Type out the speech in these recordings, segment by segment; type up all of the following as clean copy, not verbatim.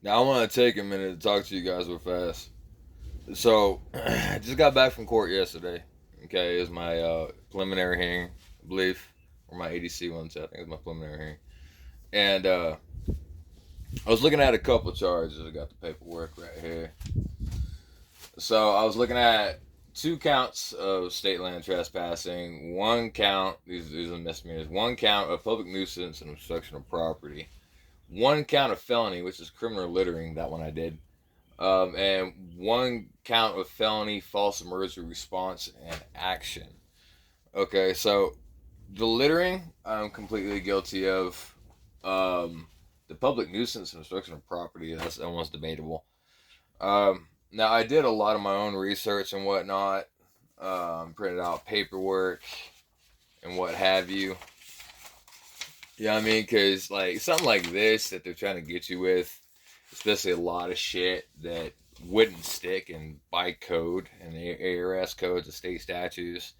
Now I want to take a minute to talk to you guys real fast. So, I just got back from court yesterday. Okay, it was my preliminary hearing, I believe, or my ADC one. I think it was my preliminary hearing. And I was looking at a couple charges. I got the paperwork right here. So I was looking at two counts of state land trespassing, one count, these are misdemeanors, one count of public nuisance and obstruction of property, one count of felony, which is criminal littering, that one I did, and one count of felony false emergency response and action. Okay, so the littering, I'm completely guilty of. The public nuisance and obstruction of property, that's almost debatable. Now, I did a lot of my own research and whatnot, printed out paperwork and what have you. You know what I mean? Because, like, something like this that they're trying to get you with, especially a lot of shit that wouldn't stick in by code and the ARS codes, the state statutes,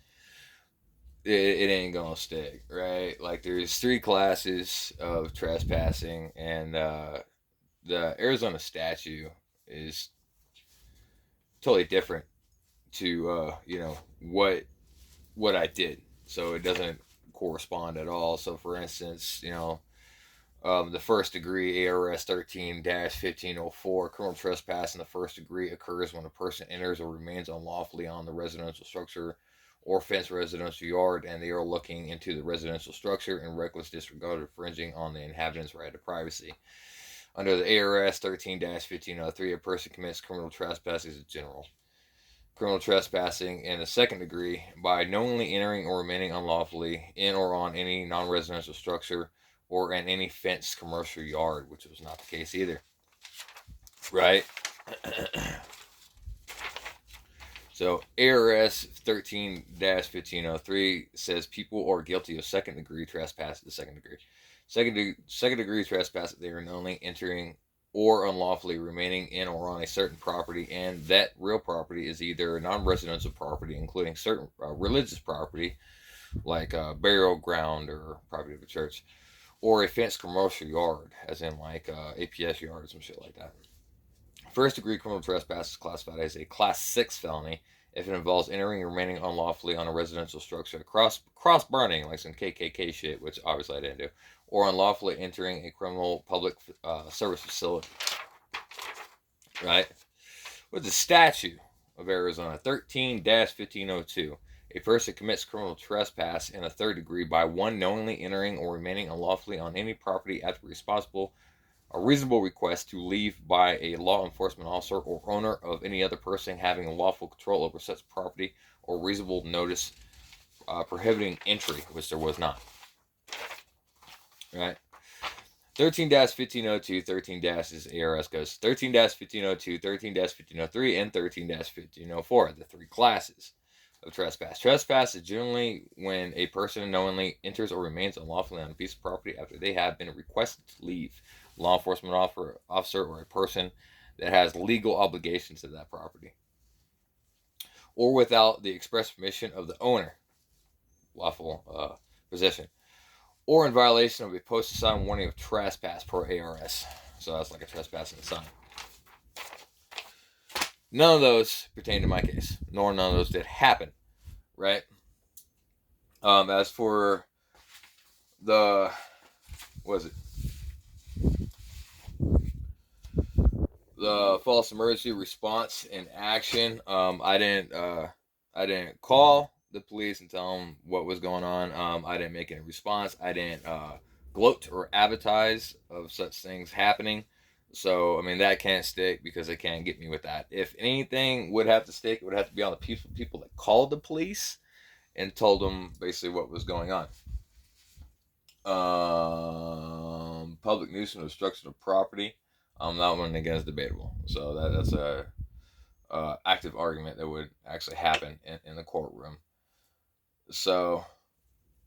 it ain't gonna stick, right? Like, there's three classes of trespassing, and the Arizona statute is totally different to what I did. So it doesn't correspond at all. So for instance, the first degree ARS 13-1504 criminal trespass in the first degree occurs when a person enters or remains unlawfully on the residential structure or fenced residential yard and they are looking into the residential structure in reckless disregard or infringing on the inhabitants' right to privacy. Under the ARS 13-1503, a person commits criminal trespass as a general criminal trespassing in the second degree by knowingly entering or remaining unlawfully in or on any non residential structure or in any fenced commercial yard, which was not the case either. Right? So, ARS 13-1503 says people are guilty of second degree trespass at the second degree. Second degree trespass, they are knowingly entering or unlawfully remaining in or on a certain property, and that real property is either non-residential property, including certain religious property, like burial ground or property of a church, or a fenced commercial yard, as in like APS yard or some shit like that. First degree criminal trespass is classified as a class 6 felony if it involves entering and remaining unlawfully on a residential structure, cross burning, like some KKK shit, which obviously I didn't do, or unlawfully entering a criminal public service facility. Right? With the statute of Arizona 13-1502, a person commits criminal trespass in a third degree by one knowingly entering or remaining unlawfully on any property at the responsible a reasonable request to leave by a law enforcement officer or owner of any other person having lawful control over such property or reasonable notice prohibiting entry, which there was not. Right? 13-1502, 13- is ARS goes 13-1502, 13-1503, and 13-1504, the three classes of trespass. Trespass is generally when a person knowingly enters or remains unlawfully on a piece of property after they have been requested to leave. Law enforcement officer or a person that has legal obligations to that property, or without the express permission of the owner, lawful possession, or in violation of a posted sign warning of trespass per ARS. So that's like a trespass in the sign. None of those pertain to my case, nor none of those did happen, right? As for the, what is it? The false emergency response and action. I didn't call the police and tell them what was going on. I didn't make any response. I didn't gloat or advertise of such things happening. So I mean that can't stick because they can't get me with that. If anything would have to stick, it would have to be on the people that called the police and told them basically what was going on. Public nuisance obstruction of property. That one again is debatable. So that's a active argument that would actually happen in the courtroom. So,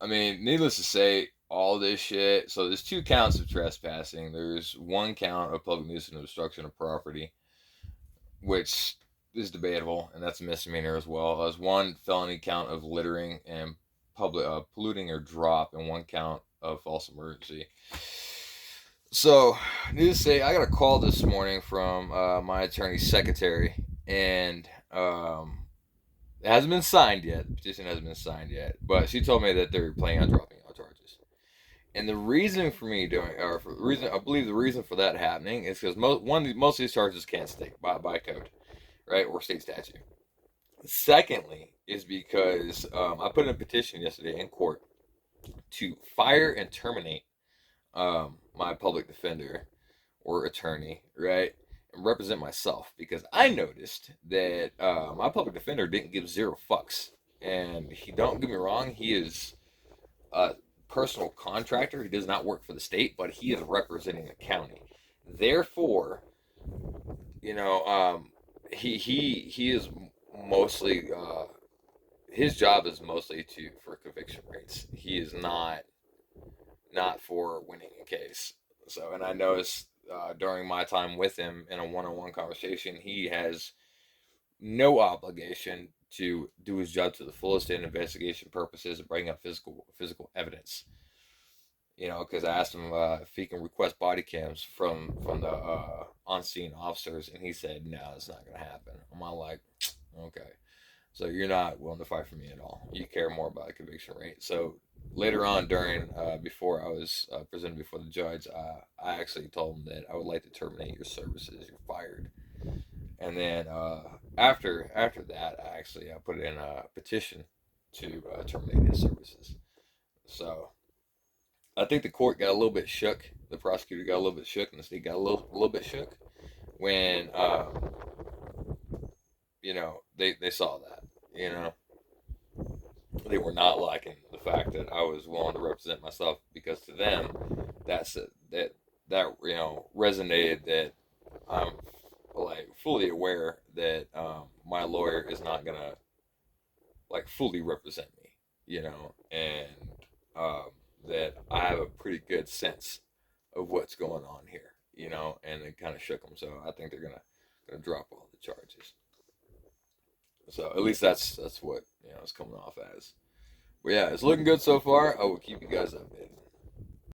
I mean, needless to say, all this shit. So there's two counts of trespassing. There's one count of public nuisance and obstruction of property, which is debatable, and that's a misdemeanor as well. There's one felony count of littering and public polluting or drop, and one count of false emergency. So, needless to say, I got a call this morning from my attorney's secretary, and it hasn't been signed yet. The petition hasn't been signed yet, but she told me that they're planning on dropping all charges. And the reason for me doing, or for the reason, I believe the reason for that happening is because most of these charges can't stick by code, right, or state statute. Secondly, is because I put in a petition yesterday in court to fire and terminate my public defender or attorney, right, and represent myself because I noticed that my public defender didn't give zero fucks. And he, don't get me wrong, he is a personal contractor. He does not work for the state, but he is representing the county. Therefore, you know, he is mostly his job is mostly to for conviction rates. He is not for winning a case. So, and I noticed during my time with him in a one-on-one conversation, he has no obligation to do his job to the fullest in investigation purposes and bring up physical evidence. You know, because I asked him if he can request body cams from the on scene officers, and he said no, it's not gonna happen. I'm all like, okay, so you're not willing to fight for me at all. You care more about the conviction rate. So later on, during before I was presented before the judge, I actually told him that I would like to terminate your services. You're fired. And then after that, I put in a petition to terminate his services. So I think the court got a little bit shook. The prosecutor got a little bit shook, and the state got a little bit shook when they saw that. You know, they were not liking the fact that I was willing to represent myself because to them, that's that resonated that I'm like fully aware that my lawyer is not gonna like fully represent me, and um, that I have a pretty good sense of what's going on here, and it kind of shook them. So I think they're gonna drop all the charges. So at least that's what it's coming off as. But yeah, it's looking good so far. I will keep you guys updated.